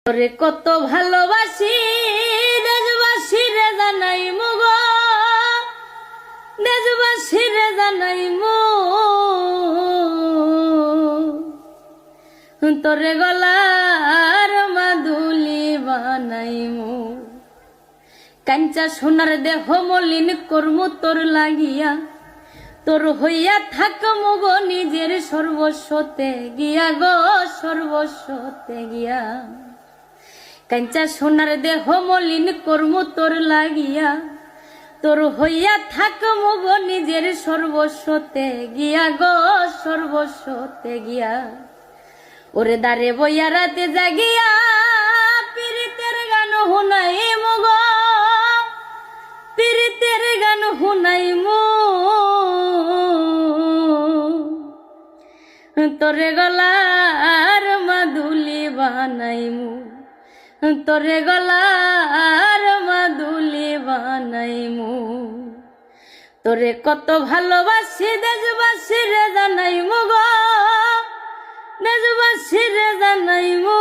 তোরে কত ভালোবাসি দেশবাসী রে জানাই মুগ, দেশবাসী রে জানাই মু, তোরে গলার মাদুলি বানাই মু। কাঞ্চা সোনার দেহ মলিন কর্মু তোর লাগিয়া, তোর হইয়া থাক মুগ নিজের সর্বস্বতে গিয়া গো, সর্বস্বতে গিয়া। কাঞ্চা সোনার দেহ মলিন কর্ম তোর লাগিয়া, তোর হইয়া থাক মুগ নিজের সর্বস্বতে গিয়া গো, সর্বস্বতে গিয়া। ওরে দারে বইয়া রাতে জাগিয়া পীড়িতের গান শুনাই মুগ, পীড়িতের গান শুনাই মু। তোরে গলার মাদুলি বানাই মু, তোরে গলার মাদুলি বানাই মু। তোরে কত ভালোবাসি দেশবাসী রে জানাই মুগ, দেশবাসী রে জানাই মু।